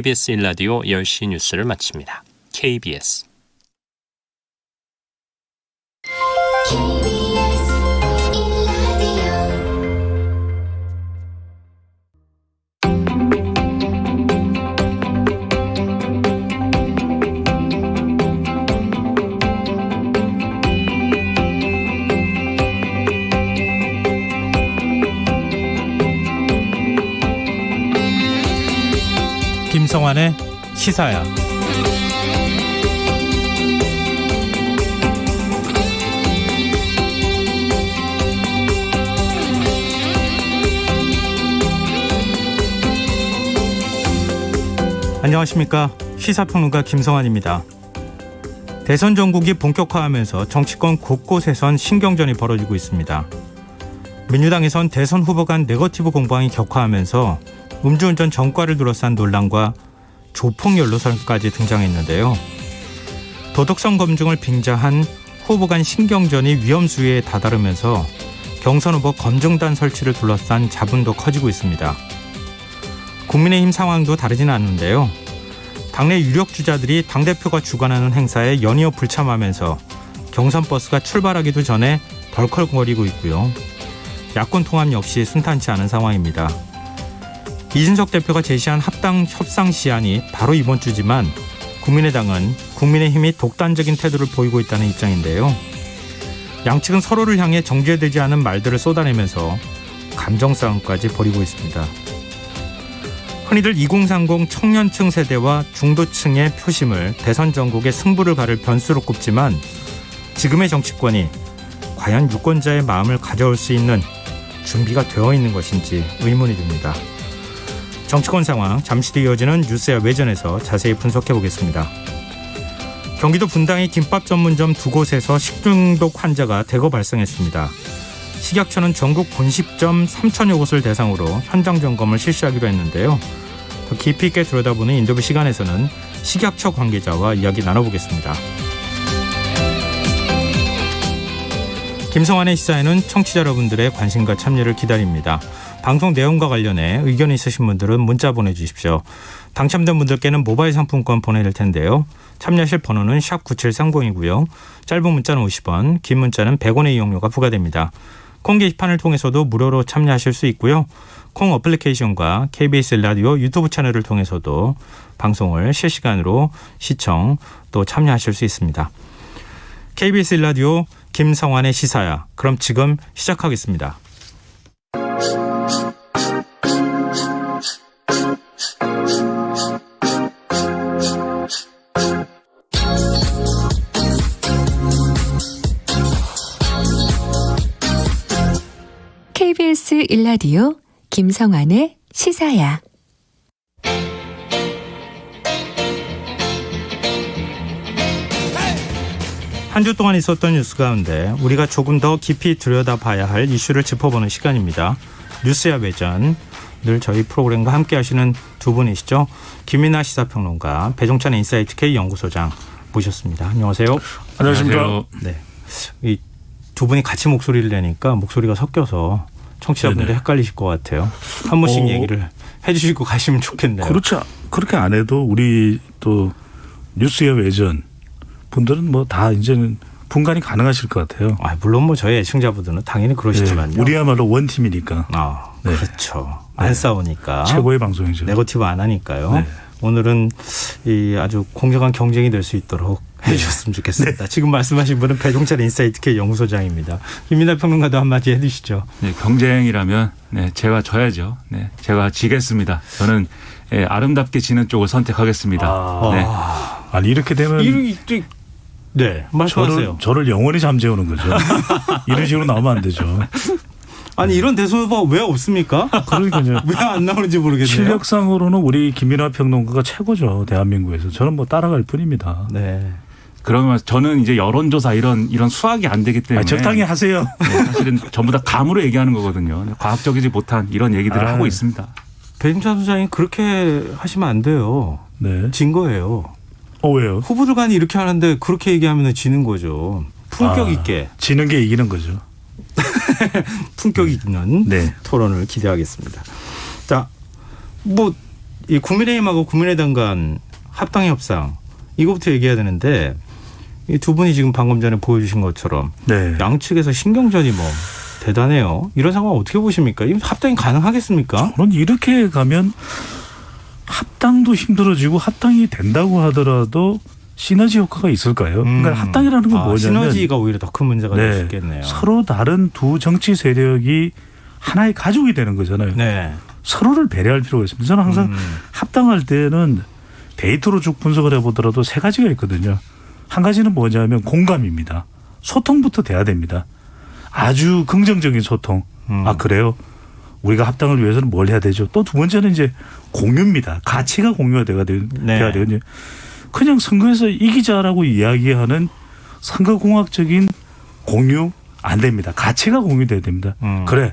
KBS 1라디오 10시 뉴스를 마칩니다. KBS 김성환의 시사야. 안녕하십니까. 시사평론가 김성환입니다. 대선 전국이 본격화하면서 정치권 곳곳에선 신경전이 벌어지고 있습니다. 민주당에선 대선 후보 간 네거티브 공방이 격화하면서 음주운전 전과를 둘러싼 논란과 조폭 연루설까지 등장했는데요. 도덕성 검증을 빙자한 후보 간 신경전이 위험수위에 다다르면서 경선 후보 검증단 설치를 둘러싼 자분도 커지고 있습니다. 국민의힘 상황도 다르지는 않는데요. 당내 유력 주자들이 당대표가 주관하는 행사에 연이어 불참하면서 경선 버스가 출발하기도 전에 덜컹거리고 있고요. 야권 통합 역시 순탄치 않은 상황입니다. 이준석 대표가 제시한 합당 협상 시한이 바로 이번 주지만 국민의당은 국민의힘이 독단적인 태도를 보이고 있다는 입장인데요. 양측은 서로를 향해 정제되지 않은 말들을 쏟아내면서 감정 싸움까지 벌이고 있습니다. 흔히들 2030 청년층 세대와 중도층의 표심을 대선 전국의 승부를 가를 변수로 꼽지만 지금의 정치권이 과연 유권자의 마음을 가져올 수 있는 준비가 되어 있는 것인지 의문이 듭니다. 정치권 상황 잠시 뒤 이어지는 뉴스야 외전에서 자세히 분석해 보겠습니다. 경기도 분당의 김밥 전문점 두 곳에서 식중독 환자가 대거 발생했습니다. 식약처는 전국 분식점 3천여 곳을 대상으로 현장 점검을 실시하기로 했는데요. 더 깊이 있게 들여다보는 인터뷰 시간에서는 식약처 관계자와 이야기 나눠보겠습니다. 김성환의 시사에는 청취자 여러분들의 관심과 참여를 기다립니다. 방송 내용과 관련해 의견이 있으신 분들은 문자 보내주십시오. 당첨된 분들께는 모바일 상품권 보내드릴 텐데요. 참여하실 번호는 샵9730이고요. 짧은 문자는 50원, 긴 문자는 100원의 이용료가 부과됩니다. 콩 게시판을 통해서도 무료로 참여하실 수 있고요. 콩 어플리케이션과 KBS 라디오 유튜브 채널을 통해서도 방송을 실시간으로 시청 또 참여하실 수 있습니다. KBS 라디오 김성환의 시사야. 그럼 지금 시작하겠습니다. KBS 1라디오 김성환의 시사야. 한 주 동안 있었던 뉴스 가운데 우리가 조금 더 깊이 들여다봐야 할 이슈를 짚어보는 시간입니다. 뉴스야 외전. 늘 저희 프로그램과 함께 하시는 두 분이시죠. 김민하 시사평론가, 배종찬 인사이트 K 연구소장 모셨습니다. 안녕하세요. 안녕하십니까. 네, 이 두 분이 같이 목소리를 내니까 목소리가 섞여서 청취자분들이 헷갈리실 것 같아요. 한 분씩 얘기를 해주시고 가시면 좋겠네요. 그렇죠. 그렇게 안 해도 우리 또 뉴스야 외전 분들은 뭐 다 이제는 분간이 가능하실 것 같아요. 물론 뭐 저희 애청자분들은 당연히 그러시지만요. 네, 우리야말로 원팀이니까. 네. 그렇죠. 안 싸우니까. 최고의 방송이죠. 네거티브 안 하니까요. 네. 오늘은 이 아주 공정한 경쟁이 될 수 있도록 해주셨으면 좋겠습니다. 네. 지금 말씀하신 분은 배종찬 인사이트 K 연구소장입니다. 김민하 평론가도 한마디 해주시죠. 네, 경쟁이라면 제가 져야죠. 네, 제가 지겠습니다. 저는 아름답게 지는 쪽을 선택하겠습니다. 네. 아니 이렇게 되면 네, 말씀하세요. 저를 영원히 잠재우는 거죠. 이런 식으로 나오면 안 되죠. 아니 이런 대선 후보 왜 없습니까? 그러니까요. 왜 안 나오는지 모르겠네요. 실력상으로는 우리 김민하 평론가가 최고죠. 대한민국에서. 저는 뭐 따라갈 뿐입니다. 네. 그러면 저는 이제 여론조사 이런 수학이 안 되기 때문에 적당히 하세요. 네, 사실은 전부 다 감으로 얘기하는 거거든요. 과학적이지 못한 이런 얘기들을 하고 있습니다. 배종찬 소장이 그렇게 하시면 안 돼요. 네. 진 거예요. 왜요? 후보들 간이 이렇게 하는데 그렇게 얘기하면 지는 거죠. 품격 있게. 지는 게 이기는 거죠. 품격 있는 토론을 기대하겠습니다. 자, 뭐 이 국민의힘하고 국민의당 간 합당 협상 이거부터 얘기해야 되는데 이 두 분이 지금 방금 전에 보여주신 것처럼 네. 양측에서 신경전이 뭐 대단해요. 이런 상황 어떻게 보십니까? 이 합당이 가능하겠습니까? 저는 이렇게 가면 합당도 힘들어지고 합당이 된다고 하더라도 시너지 효과가 있을까요? 그러니까 합당이라는 건 뭐냐면 시너지가 오히려 더 큰 문제가 될 수 있겠네요. 서로 다른 두 정치 세력이 하나의 가족이 되는 거잖아요. 네. 서로를 배려할 필요가 있습니다. 저는 항상 합당할 때는 데이터로 쭉 분석을 해보더라도 세 가지가 있거든요. 한 가지는 뭐냐면 공감입니다. 소통부터 돼야 됩니다. 아주 긍정적인 소통. 아 그래요? 우리가 합당을 위해서는 뭘 해야 되죠? 또 두 번째는 이제 공유입니다. 가치가 공유가 돼야 되거든요. 그냥 선거에서 이기자라고 이야기하는 선거공학적인 공유 안 됩니다. 가치가 공유돼야 됩니다. 그래.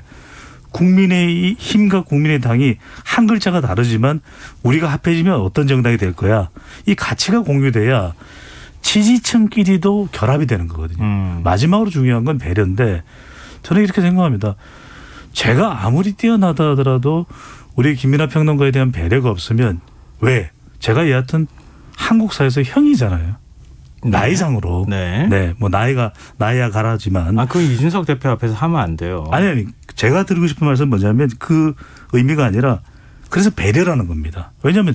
국민의힘과 국민의당이 한 글자가 다르지만 우리가 합해지면 어떤 정당이 될 거야. 이 가치가 공유돼야 지지층끼리도 결합이 되는 거거든요. 마지막으로 중요한 건 배려인데 저는 이렇게 생각합니다. 제가 아무리 뛰어나다 하더라도 우리 김민하 평론가에 대한 배려가 없으면 왜? 제가 여하튼 한국 사회에서 형이잖아요. 네. 나이상으로. 네. 뭐 나이야 가라지만. 그건 이준석 대표 앞에서 하면 안 돼요. 아니. 제가 드리고 싶은 말씀은 뭐냐면 그 의미가 아니라 그래서 배려라는 겁니다. 왜냐하면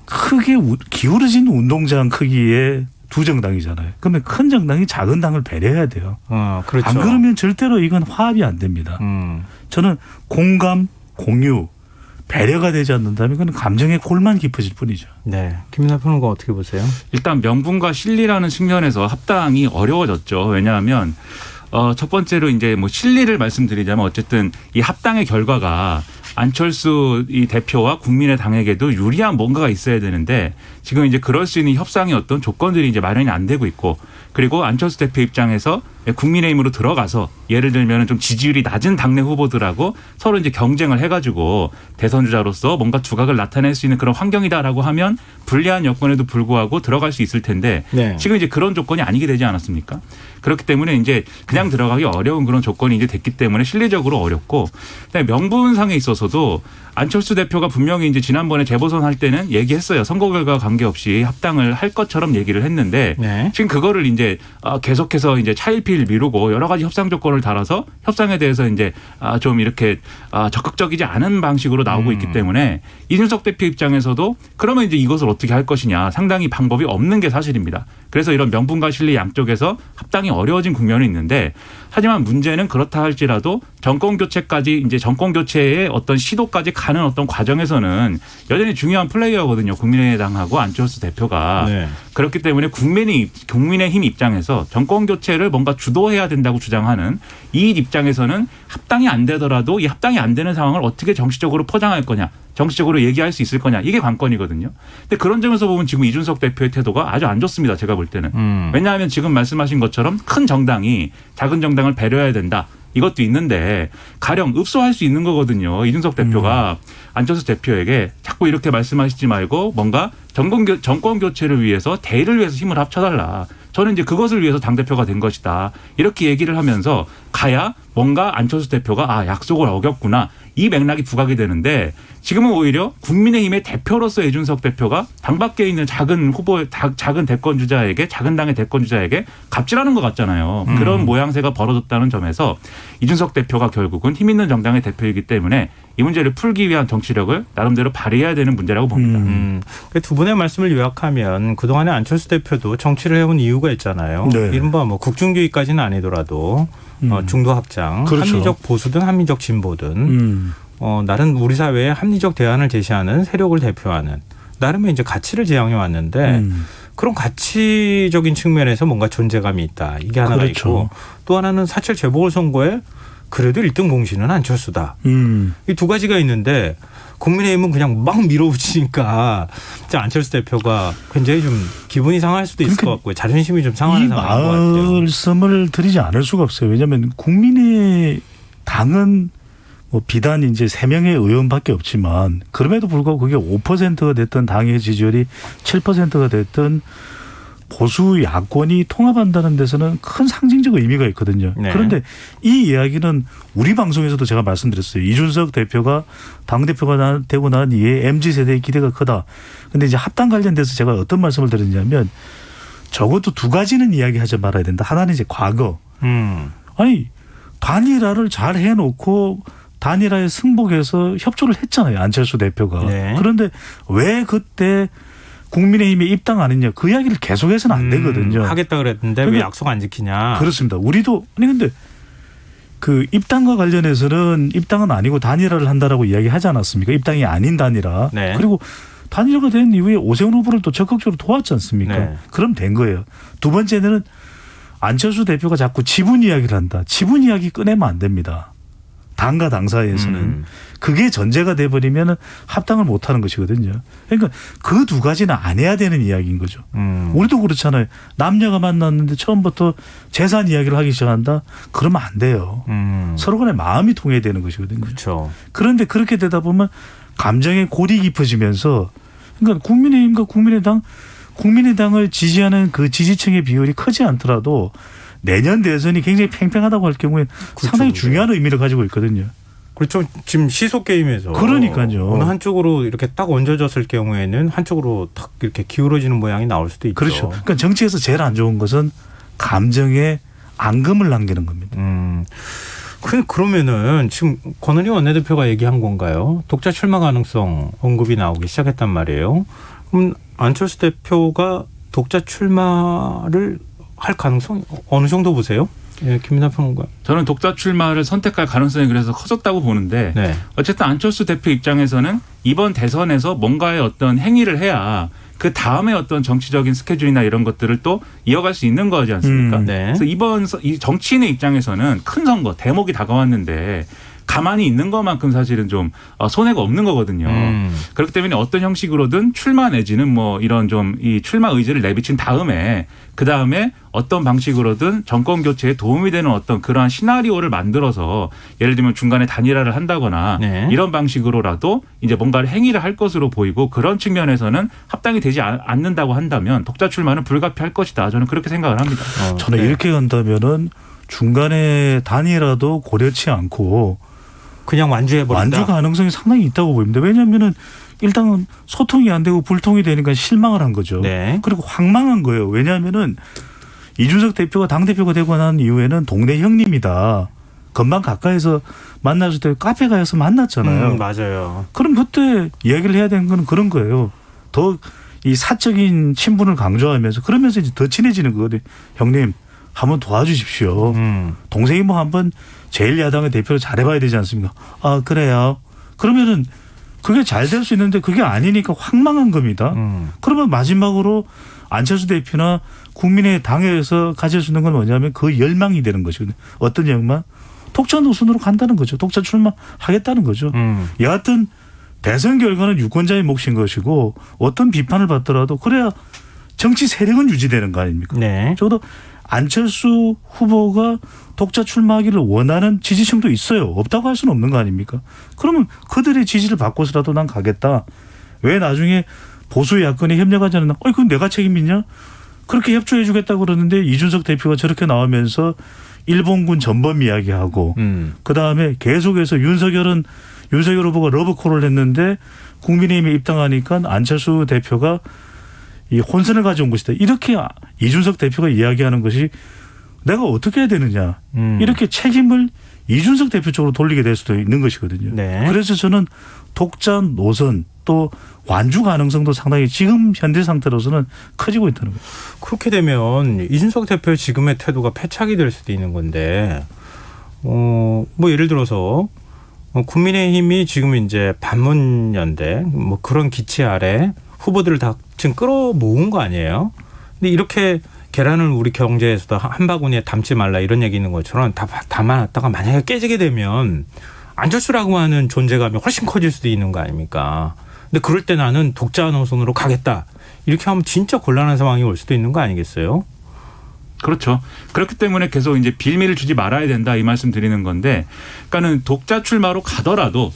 크게 기울어진 운동장 크기의 두 정당이잖아요. 그러면 큰 정당이 작은 당을 배려해야 돼요. 그렇죠. 안 그러면 절대로 이건 화합이 안 됩니다. 저는 공감, 공유, 배려가 되지 않는다면 그건 감정의 골만 깊어질 뿐이죠. 네. 김민하 평론가 어떻게 보세요? 일단 명분과 실리라는 측면에서 합당이 어려워졌죠. 왜냐하면 첫 번째로 이제 뭐 실리를 말씀드리자면 어쨌든 이 합당의 결과가 안철수 이 대표와 국민의당에게도 유리한 뭔가가 있어야 되는데 지금 이제 그럴 수 있는 협상의 어떤 조건들이 이제 마련이 안 되고 있고 그리고 안철수 대표 입장에서 국민의힘으로 들어가서 예를 들면 좀 지지율이 낮은 당내 후보들하고 서로 이제 경쟁을 해가지고 대선 주자로서 뭔가 두각을 나타낼 수 있는 그런 환경이다라고 하면 불리한 여건에도 불구하고 들어갈 수 있을 텐데 지금 이제 그런 조건이 아니게 되지 않았습니까? 그렇기 때문에 이제 그냥 들어가기 어려운 그런 조건이 이제 됐기 때문에 실리적으로 어렵고 그다음에 명분상에 있어서도 안철수 대표가 분명히 이제 지난번에 재보선 할 때는 얘기했어요. 선거 결과와 관계없이 합당을 할 것처럼 얘기를 했는데 지금 그거를 이제 계속해서 이제 차일피일 미루고 여러 가지 협상 조건을 달아서 협상에 대해서 이제 좀 이렇게 적극적이지 않은 방식으로 나오고 있기 때문에 이준석 대표 입장에서도 그러면 이제 이것을 어떻게 할 것이냐 상당히 방법이 없는 게 사실입니다. 그래서 이런 명분과 실리 양쪽에서 합당이 어려워진 국면이 있는데 하지만 문제는 그렇다 할지라도 정권 교체까지 이제 정권 교체의 어떤 시도까지 가는 어떤 과정에서는 여전히 중요한 플레이어거든요. 국민의당하고 안철수 대표가. 그렇기 때문에 국민의힘 입장에서 정권 교체를 뭔가 주도해야 된다고 주장하는 이 입장에서는 합당이 안 되더라도 이 합당이 안 되는 상황을 어떻게 정치적으로 포장할 거냐. 정치적으로 얘기할 수 있을 거냐. 이게 관건이거든요. 근데 그런 점에서 보면 지금 이준석 대표의 태도가 아주 안 좋습니다. 제가 볼 때는. 왜냐하면 지금 말씀하신 것처럼 큰 정당이 작은 정당을 배려해야 된다. 이것도 있는데 가령 읍소할 수 있는 거거든요. 이준석 대표가 안철수 대표에게 자꾸 이렇게 말씀하시지 말고 뭔가 정권 교체를 위해서 대의를 위해서 힘을 합쳐달라. 저는 이제 그것을 위해서 당대표가 된 것이다. 이렇게 얘기를 하면서 가야 뭔가 안철수 대표가 약속을 어겼구나. 이 맥락이 부각이 되는데 지금은 오히려 국민의힘의 대표로서 이준석 대표가 당 밖에 있는 작은 대권 주자에게 작은 당의 대권 주자에게 갑질하는 것 같잖아요. 그런 모양새가 벌어졌다는 점에서 이준석 대표가 결국은 힘 있는 정당의 대표이기 때문에 이 문제를 풀기 위한 정치력을 나름대로 발휘해야 되는 문제라고 봅니다. 두 분의 말씀을 요약하면 그동안에 안철수 대표도 정치를 해온 이유가 있잖아요. 이른바 뭐 국중주의까지는 아니더라도 중도 확장, 그렇죠. 합리적 보수든 합리적 진보든 나름 우리 사회에 합리적 대안을 제시하는 세력을 대표하는 나름의 이제 가치를 지향해 왔는데 그런 가치적인 측면에서 뭔가 존재감이 있다. 이게 하나가 있고 또 하나는 사실 재보궐선거에 그래도 1등 공신은 안철수다. 이 두 가지가 있는데 국민의힘은 그냥 막 밀어붙이니까 안철수 대표가 굉장히 좀 기분이 상할 수도 있을 것 같고요. 자존심이 좀 상하는 상황인 것 같아요. 이 말씀을 드리지 않을 수가 없어요. 왜냐하면 국민의당은 뭐 비단 이제 3명의 의원밖에 없지만 그럼에도 불구하고 그게 5%가 됐던 당의 지지율이 7%가 됐던 보수 야권이 통합한다는 데서는 큰 상징적 의미가 있거든요. 네. 그런데 이 이야기는 우리 방송에서도 제가 말씀드렸어요. 이준석 대표가 당대표가 되고 난 이후에 MZ세대의 기대가 크다. 근데 이제 합당 관련돼서 제가 어떤 말씀을 드렸냐면 적어도 두 가지는 이야기하지 말아야 된다. 하나는 이제 과거. 아니 단일화를 잘 해놓고 단일화에 승복해서 협조를 했잖아요. 안철수 대표가. 네. 그런데 왜 그때 국민의힘에 입당 안 했냐. 그 이야기를 계속해서는 안 되거든요. 하겠다 그랬는데 왜 그러니까 약속 안 지키냐. 그렇습니다. 우리도 아니 근데 그 입당과 관련해서는 입당은 아니고 단일화를 한다라고 이야기하지 않았습니까? 입당이 아닌 단일화. 네. 그리고 단일화가 된 이후에 오세훈 후보를 또 적극적으로 도왔지 않습니까? 네. 그럼 된 거예요. 두 번째는 안철수 대표가 자꾸 지분 이야기를 한다. 지분 이야기 꺼내면 안 됩니다. 당과 당 사이에서는. 그게 전제가 돼버리면 합당을 못하는 것이거든요. 그러니까 그 두 가지는 안 해야 되는 이야기인 거죠. 우리도 그렇잖아요. 남녀가 만났는데 처음부터 재산 이야기를 하기 시작한다? 그러면 안 돼요. 서로 간에 마음이 통해야 되는 것이거든요. 그렇죠. 그런데 그렇게 되다 보면 감정의 골이 깊어지면서 그러니까 국민의힘과 국민의당을 지지하는 그 지지층의 비율이 크지 않더라도 내년 대선이 굉장히 팽팽하다고 할 경우에 상당히 중요한 의미를 가지고 있거든요. 그렇죠. 지금 시속 게임에서 그러니까요. 어느 한쪽으로 이렇게 딱 얹어졌을 경우에는 한쪽으로 탁 이렇게 기울어지는 모양이 나올 수도 있죠. 그렇죠. 그러니까 정치에서 제일 안 좋은 것은 감정에 앙금을 남기는 겁니다. 그러면은 지금 권은희 원내대표가 얘기한 건가요? 독자 출마 가능성 언급이 나오기 시작했단 말이에요. 그럼 안철수 대표가 독자 출마를 할 가능성 어느 정도 보세요? 예, 김민하 평론가. 저는 독자 출마를 선택할 가능성이 그래서 커졌다고 보는데 네. 어쨌든 안철수 대표 입장에서는 이번 대선에서 뭔가의 어떤 행위를 해야 그 다음에 어떤 정치적인 스케줄이나 이런 것들을 또 이어갈 수 있는 거지 않습니까? 네. 그래서 이 정치인의 입장에서는 큰 선거, 대목이 다가왔는데 가만히 있는 것만큼 사실은 좀 손해가 없는 거거든요. 그렇기 때문에 어떤 형식으로든 출마 내지는 뭐 이런 좀 이 출마 의지를 내비친 다음에 그 다음에 어떤 방식으로든 정권 교체에 도움이 되는 어떤 그러한 시나리오를 만들어서 예를 들면 중간에 단일화를 한다거나 네. 이런 방식으로라도 이제 뭔가를 행위를 할 것으로 보이고 그런 측면에서는 합당이 되지 않는다고 한다면 독자 출마는 불가피할 것이다. 저는 그렇게 생각을 합니다. 저는 네. 이렇게 간다면은 중간에 단일화도 고려치 않고 그냥 완주해버린다. 완주 가능성이 상당히 있다고 보입니다. 왜냐하면은 일단은 소통이 안 되고 불통이 되니까 실망을 한 거죠. 네. 그리고 황망한 거예요. 왜냐하면은 이준석 대표가 당대표가 되고 난 이후에는 동네 형님이다. 금방 가까이서 만났을 때 카페 가서 만났잖아요. 맞아요. 그럼 그때 이야기를 해야 되는 건 그런 거예요. 더 이 사적인 친분을 강조하면서 그러면서 이제 더 친해지는 거거든요. 형님 한번 도와주십시오. 동생이 뭐 한번 제1야당의 대표로 잘해봐야 되지 않습니까? 아 그래요. 그러면은 그게 잘 될 수 있는데 그게 아니니까 황망한 겁니다. 그러면 마지막으로 안철수 대표나 국민의 당에서 가질 수 있는 건 뭐냐면 그 열망이 되는 것이거든요. 어떤 열망? 독자 노선으로 간다는 거죠. 독자 출마하겠다는 거죠. 여하튼 대선 결과는 유권자의 몫인 것이고 어떤 비판을 받더라도 그래야 정치 세력은 유지되는 거 아닙니까? 네. 적어도 안철수 후보가 독자 출마하기를 원하는 지지층도 있어요. 없다고 할 수는 없는 거 아닙니까? 그러면 그들의 지지를 받고서라도 난 가겠다. 왜 나중에 보수 야권이 협력하지 않나? 그건 내가 책임있냐? 그렇게 협조해 주겠다고 그러는데 이준석 대표가 저렇게 나오면서 일본군 전범 이야기하고 그다음에 계속해서 윤석열 후보가 러브콜을 했는데 국민의힘에 입당하니까 안철수 대표가 이 혼선을 가져온 것이다. 이렇게 이준석 대표가 이야기하는 것이 내가 어떻게 해야 되느냐. 이렇게 책임을 이준석 대표 쪽으로 돌리게 될 수도 있는 것이거든요. 네. 그래서 저는 독자 노선 또 완주 가능성도 상당히 지금 현재 상태로서는 커지고 있다는 거예요. 그렇게 되면 이준석 대표의 지금의 태도가 패착이 될 수도 있는 건데 뭐 예를 들어서 국민의힘이 지금 이제 반문연대 뭐 그런 기치 아래 후보들을 다 지금 끌어모은 거 아니에요? 근데 이렇게 계란을 우리 경제에서도 한 바구니에 담지 말라 이런 얘기 있는 것처럼 다 담아놨다가 만약에 깨지게 되면 안철수라고 하는 존재감이 훨씬 커질 수도 있는 거 아닙니까? 근데 그럴 때 나는 독자 노선으로 가겠다. 이렇게 하면 진짜 곤란한 상황이 올 수도 있는 거 아니겠어요? 그렇죠. 그렇기 때문에 계속 이제 빌미를 주지 말아야 된다 이 말씀 드리는 건데, 그러니까는 독자 출마로 가더라도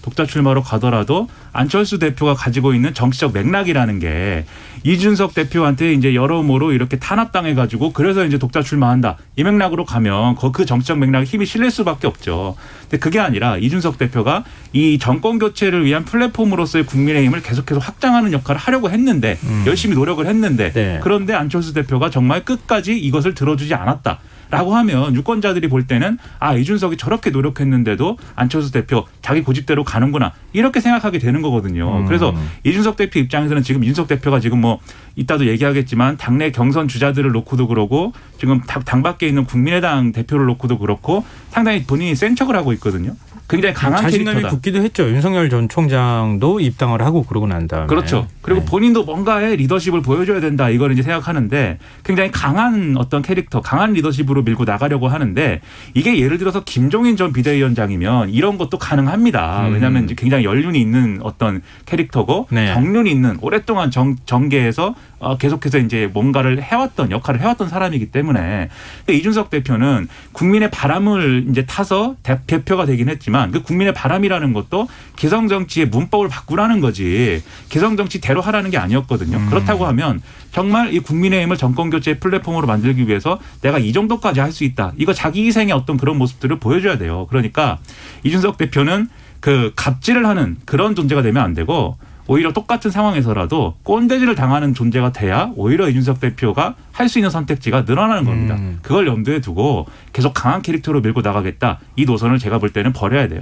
안철수 대표가 가지고 있는 정치적 맥락이라는 게 이준석 대표한테 이제 여러모로 이렇게 탄압당해 가지고 그래서 이제 독자 출마한다 이 맥락으로 가면 그 정치적 맥락에 힘이 실릴 수밖에 없죠. 근데 그게 아니라 이준석 대표가 이 정권 교체를 위한 플랫폼으로서의 국민의힘을 계속해서 확장하는 역할을 하려고 했는데 열심히 노력을 했는데 네. 그런데 안철수 대표가 정말 끝까지 이것을 들어주지 않았다. 라고 하면 유권자들이 볼 때는 이준석이 저렇게 노력했는데도 안철수 대표 자기 고집대로 가는구나 이렇게 생각하게 되는 거거든요. 그래서 이준석 대표 입장에서는 지금 이준석 대표가 지금 뭐 이따도 얘기하겠지만 당내 경선 주자들을 놓고도 그러고 지금 당 밖에 있는 국민의당 대표를 놓고도 그렇고 상당히 본인이 센 척을 하고 있거든요. 굉장히 강한 자신감이 캐릭터다. 붙기도 했죠. 윤석열 전 총장도 입당을 하고 그러고 난 다음에. 그렇죠. 그리고 본인도 뭔가의 리더십을 보여줘야 된다. 이걸 이제 생각하는데 굉장히 강한 어떤 캐릭터, 강한 리더십으로 밀고 나가려고 하는데 이게 예를 들어서 김종인 전 비대위원장이면 이런 것도 가능합니다. 왜냐하면 이제 굉장히 연륜이 있는 어떤 캐릭터고 네. 정륜이 있는 오랫동안 정계에서 계속해서 이제 뭔가를 역할을 해왔던 사람이기 때문에 이준석 대표는 국민의 바람을 이제 타서 대표가 되긴 했지만 그 국민의 바람이라는 것도 기성 정치의 문법을 바꾸라는 거지 기성 정치대로 하라는 게 아니었거든요. 그렇다고 하면 정말 이 국민의힘을 정권 교체 플랫폼으로 만들기 위해서 내가 이 정도까지 할 수 있다. 이거 자기 희생의 어떤 그런 모습들을 보여줘야 돼요. 그러니까 이준석 대표는 그 갑질을 하는 그런 존재가 되면 안 되고 오히려 똑같은 상황에서라도 꼰대질을 당하는 존재가 돼야 오히려 이준석 대표가 할 수 있는 선택지가 늘어나는 겁니다. 그걸 염두에 두고 계속 강한 캐릭터로 밀고 나가겠다. 이 노선을 제가 볼 때는 버려야 돼요.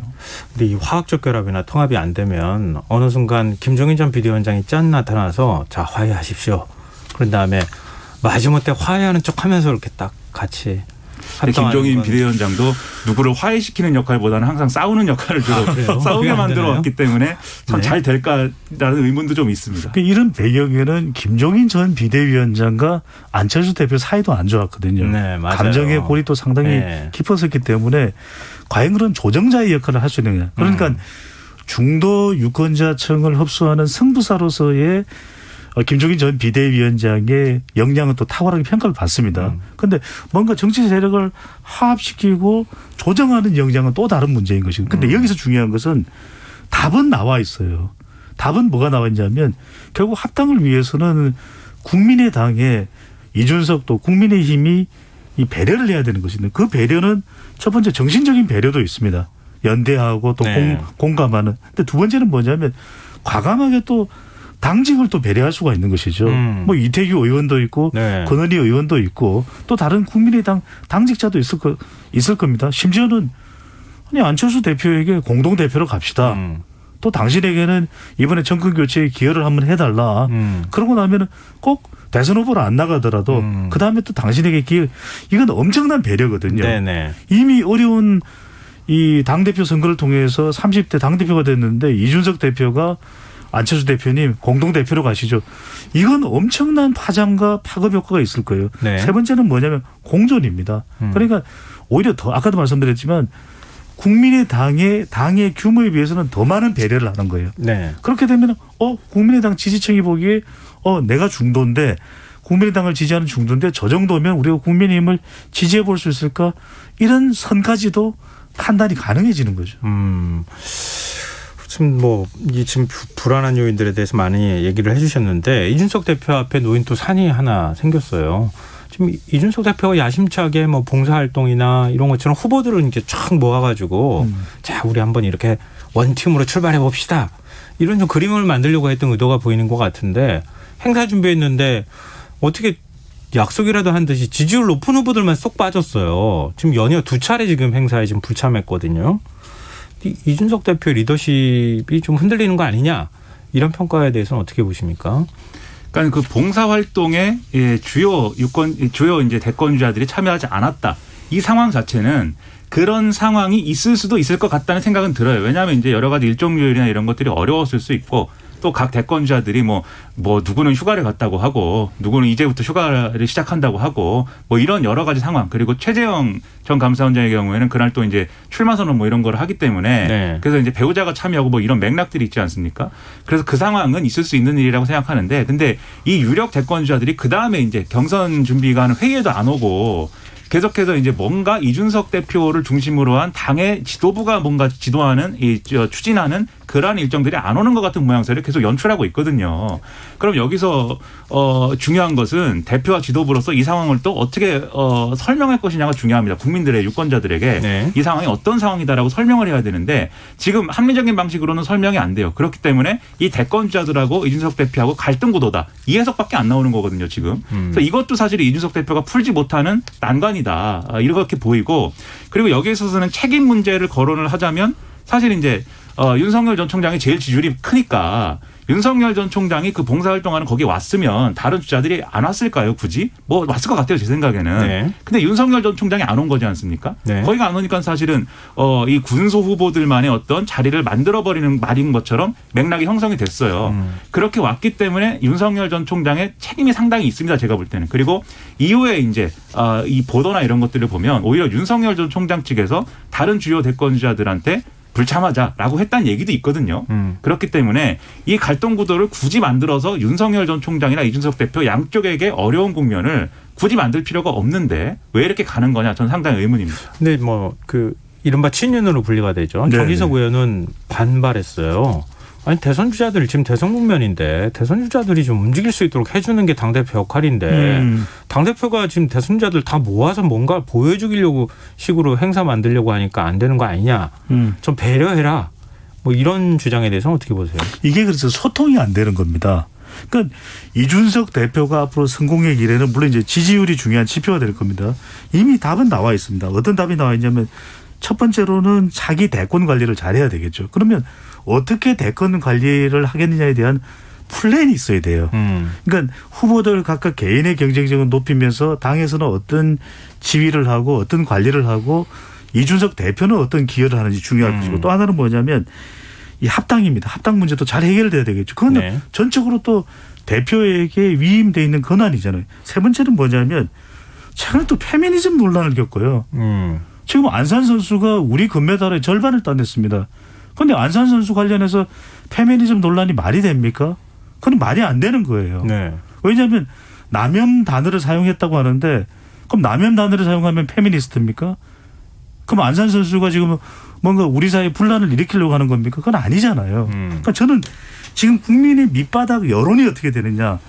근데 이 화학적 결합이나 통합이 안 되면 어느 순간 김종인 전 비대위원장이 짠 나타나서 자 화해하십시오. 그런 다음에 마지못해 화해하는 척하면서 이렇게 딱 같이 김종인 비대위원장도 누구를 화해시키는 역할보다는 항상 싸우는 역할을 주로 싸우게 만들어 왔기 때문에 참 잘 될까라는 의문도 좀 있습니다. 이런 배경에는 김종인 전 비대위원장과 안철수 대표 사이도 안 좋았거든요. 네, 맞아요. 감정의 골이 상당히 네. 깊었었기 때문에 과연 그런 조정자의 역할을 할 수 있느냐. 그러니까 중도 유권자층을 흡수하는 승부사로서의 김종인 전 비대위원장의 역량은 또 탁월하게 평가를 받습니다. 그런데 뭔가 정치 세력을 화합시키고 조정하는 역량은 또 다른 문제인 것이고. 그런데 여기서 중요한 것은 답은 나와 있어요. 답은 뭐가 나와 있냐면 결국 합당을 위해서는 국민의당에 이준석도 국민의힘이 이 배려를 해야 되는 것인데 그 배려는 첫 번째 정신적인 배려도 있습니다. 연대하고 또 네. 공감하는. 근데 두 번째는 뭐냐면 과감하게 또 당직을 또 배려할 수가 있는 것이죠. 뭐 이태규 의원도 있고 네. 권은희 의원도 있고 또 다른 국민의당 당직자도 있을 겁니다. 심지어는 아니 안철수 대표에게 공동대표로 갑시다. 또 당신에게는 이번에 정권 교체에 기여를 한번 해달라. 그러고 나면은 꼭 대선 후보로 안 나가더라도 그다음에 또 당신에게 기여. 이건 엄청난 배려거든요. 네네. 이미 어려운 이 당대표 선거를 통해서 30대 당대표가 됐는데 이준석 대표가 안철수 대표님 공동대표로 가시죠. 이건 엄청난 파장과 파급 효과가 있을 거예요. 네. 세 번째는 뭐냐면 공존입니다. 그러니까 오히려 더 아까도 말씀드렸지만 국민의당의 규모에 비해서는 더 많은 배려를 하는 거예요. 네. 그렇게 되면 국민의당 지지층이 보기에 내가 중도인데 국민의당을 지지하는 중도인데 저 정도면 우리가 국민의힘을 지지해 볼 수 있을까? 이런 선까지도 판단이 가능해지는 거죠. 지금 불안한 요인들에 대해서 많이 얘기를 해주셨는데 이준석 대표 앞에 놓인 또 산이 하나 생겼어요. 지금 이준석 대표가 야심차게 뭐 봉사활동이나 이런 것처럼 후보들을 이제 쫙 모아가지고 자 우리 한번 이렇게 원팀으로 출발해 봅시다. 이런 좀 그림을 만들려고 했던 의도가 보이는 것 같은데 행사 준비했는데 어떻게 약속이라도 한 듯이 지지율 높은 후보들만 쏙 빠졌어요. 지금 연이어 2차례 지금 행사에 지금 불참했거든요. 이준석 대표의 리더십이 좀 흔들리는 거 아니냐 이런 평가에 대해서는 어떻게 보십니까? 그러니까 그 봉사 활동에 주요 이제 대권주자들이 참여하지 않았다. 이 상황 자체는 그런 상황이 있을 수도 있을 것 같다는 생각은 들어요. 왜냐하면 이제 여러 가지 일정 요일이나 이런 것들이 어려웠을 수 있고 또 각 대권주자들이 뭐 누구는 휴가를 갔다고 하고 누구는 이제부터 휴가를 시작한다고 하고 뭐 이런 여러 가지 상황 그리고 최재형 전 감사원장의 경우에는 그날 또 이제 출마 선언 뭐 이런 걸 하기 때문에 네. 그래서 이제 배우자가 참여하고 뭐 이런 맥락들이 있지 않습니까? 그래서 그 상황은 있을 수 있는 일이라고 생각하는데 근데 이 유력 대권주자들이 그 다음에 이제 경선 준비가 하는 회의에도 안 오고 계속해서 이제 뭔가 이준석 대표를 중심으로 한 당의 지도부가 뭔가 지도하는 추진하는 그러한 일정들이 안 오는 것 같은 모양새를 계속 연출하고 있거든요. 그럼 여기서 중요한 것은 대표와 지도부로서 이 상황을 또 어떻게 설명할 것이냐가 중요합니다. 국민들의 유권자들에게 네. 이 상황이 어떤 상황이다라고 설명을 해야 되는데 지금 합리적인 방식으로는 설명이 안 돼요. 그렇기 때문에 이 대권주자들하고 이준석 대표하고 갈등 구도다. 이 해석밖에 안 나오는 거거든요. 지금. 그래서 이것도 사실 이준석 대표가 풀지 못하는 난관이다. 이렇게 보이고 그리고 여기에 있어서는 책임 문제를 거론을 하자면 사실 이제 윤석열 전 총장이 제일 지지율이 크니까 윤석열 전 총장이 그 봉사활동하는 거기에 왔으면 다른 주자들이 안 왔을까요? 굳이? 뭐 왔을 것 같아요. 제 생각에는. 네. 근데 윤석열 전 총장이 안 온 거지 않습니까? 네. 거기가 안 오니까 사실은 이 군소 후보들만의 어떤 자리를 만들어버리는 말인 것처럼 맥락이 형성이 됐어요. 그렇게 왔기 때문에 윤석열 전 총장의 책임이 상당히 있습니다. 제가 볼 때는. 그리고 이후에 이제 이 보도나 이런 것들을 보면 오히려 윤석열 전 총장 측에서 다른 주요 대권주자들한테 불참하자라고 했다는 얘기도 있거든요. 그렇기 때문에 이 갈등 구도를 굳이 만들어서 윤석열 전 총장이나 이준석 대표 양쪽에게 어려운 국면을 굳이 만들 필요가 없는데 왜 이렇게 가는 거냐 저는 상당히 의문입니다. 근데 뭐 그 이른바 친윤으로 분리가 되죠. 네네. 정기석 의원은 반발했어요. 아니 대선 주자들 지금 대선 국면인데 대선 주자들이 좀 움직일 수 있도록 해주는 게 당대표 역할인데 당대표가 지금 대선 주자들 다 모아서 뭔가 보여주기려고 식으로 행사 만들려고 하니까 안 되는 거 아니냐. 좀 배려해라. 뭐 이런 주장에 대해서는 어떻게 보세요? 이게 그래서 소통이 안 되는 겁니다. 그러니까 이준석 대표가 앞으로 성공의 길에는 물론 이제 지지율이 중요한 지표가 될 겁니다. 이미 답은 나와 있습니다. 어떤 답이 나와 있냐면 첫 번째로는 자기 대권 관리를 잘해야 되겠죠. 그러면 어떻게 대권 관리를 하겠느냐에 대한 플랜이 있어야 돼요. 그러니까 후보들 각각 개인의 경쟁력을 높이면서 당에서는 어떤 지휘를 하고 어떤 관리를 하고 이준석 대표는 어떤 기여를 하는지 중요할 것이고 또 하나는 뭐냐면 이 합당입니다. 합당 문제도 잘 해결돼야 되겠죠. 그건 네. 전적으로 또 대표에게 위임돼 있는 권한이잖아요. 세 번째는 뭐냐면 최근에 또 페미니즘 논란을 겪어요. 지금 안산 선수가 우리 금메달의 절반을 따냈습니다. 그런데 안산 선수 관련해서 페미니즘 논란이 말이 됩니까? 그건 말이 안 되는 거예요. 네. 왜냐하면 남혐 단어를 사용했다고 하는데 그럼 남혐 단어를 사용하면 페미니스트입니까? 그럼 안산 선수가 지금 뭔가 우리 사회에 분란을 일으키려고 하는 겁니까? 그건 아니잖아요. 그러니까 저는 지금 국민의 밑바닥 여론이 어떻게 되느냐.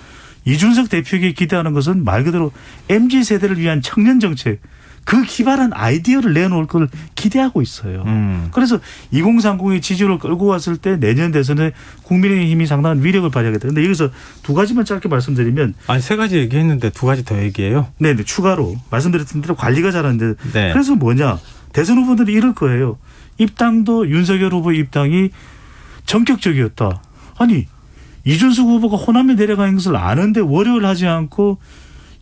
이준석 대표에게 기대하는 것은 말 그대로 MZ세대를 위한 청년 정책 그 기발한 아이디어를 내놓을 걸 기대하고 있어요. 그래서 2030의 지지율을 끌고 왔을 때 내년 대선에 국민의힘이 상당한 위력을 발휘하겠다. 그런데 여기서 두 가지만 짧게 말씀드리면 아니 세 가지 얘기했는데 두 가지 더 얘기해요. 네, 추가로 말씀드렸던 대로 관리가 잘하는데 네. 그래서 뭐냐. 대선 후보들이 이럴 거예요. 입당도 윤석열 후보 입당이 전격적이었다. 아니 이준석 후보가 호남에 내려가는 것을 아는데 월요일 하지 않고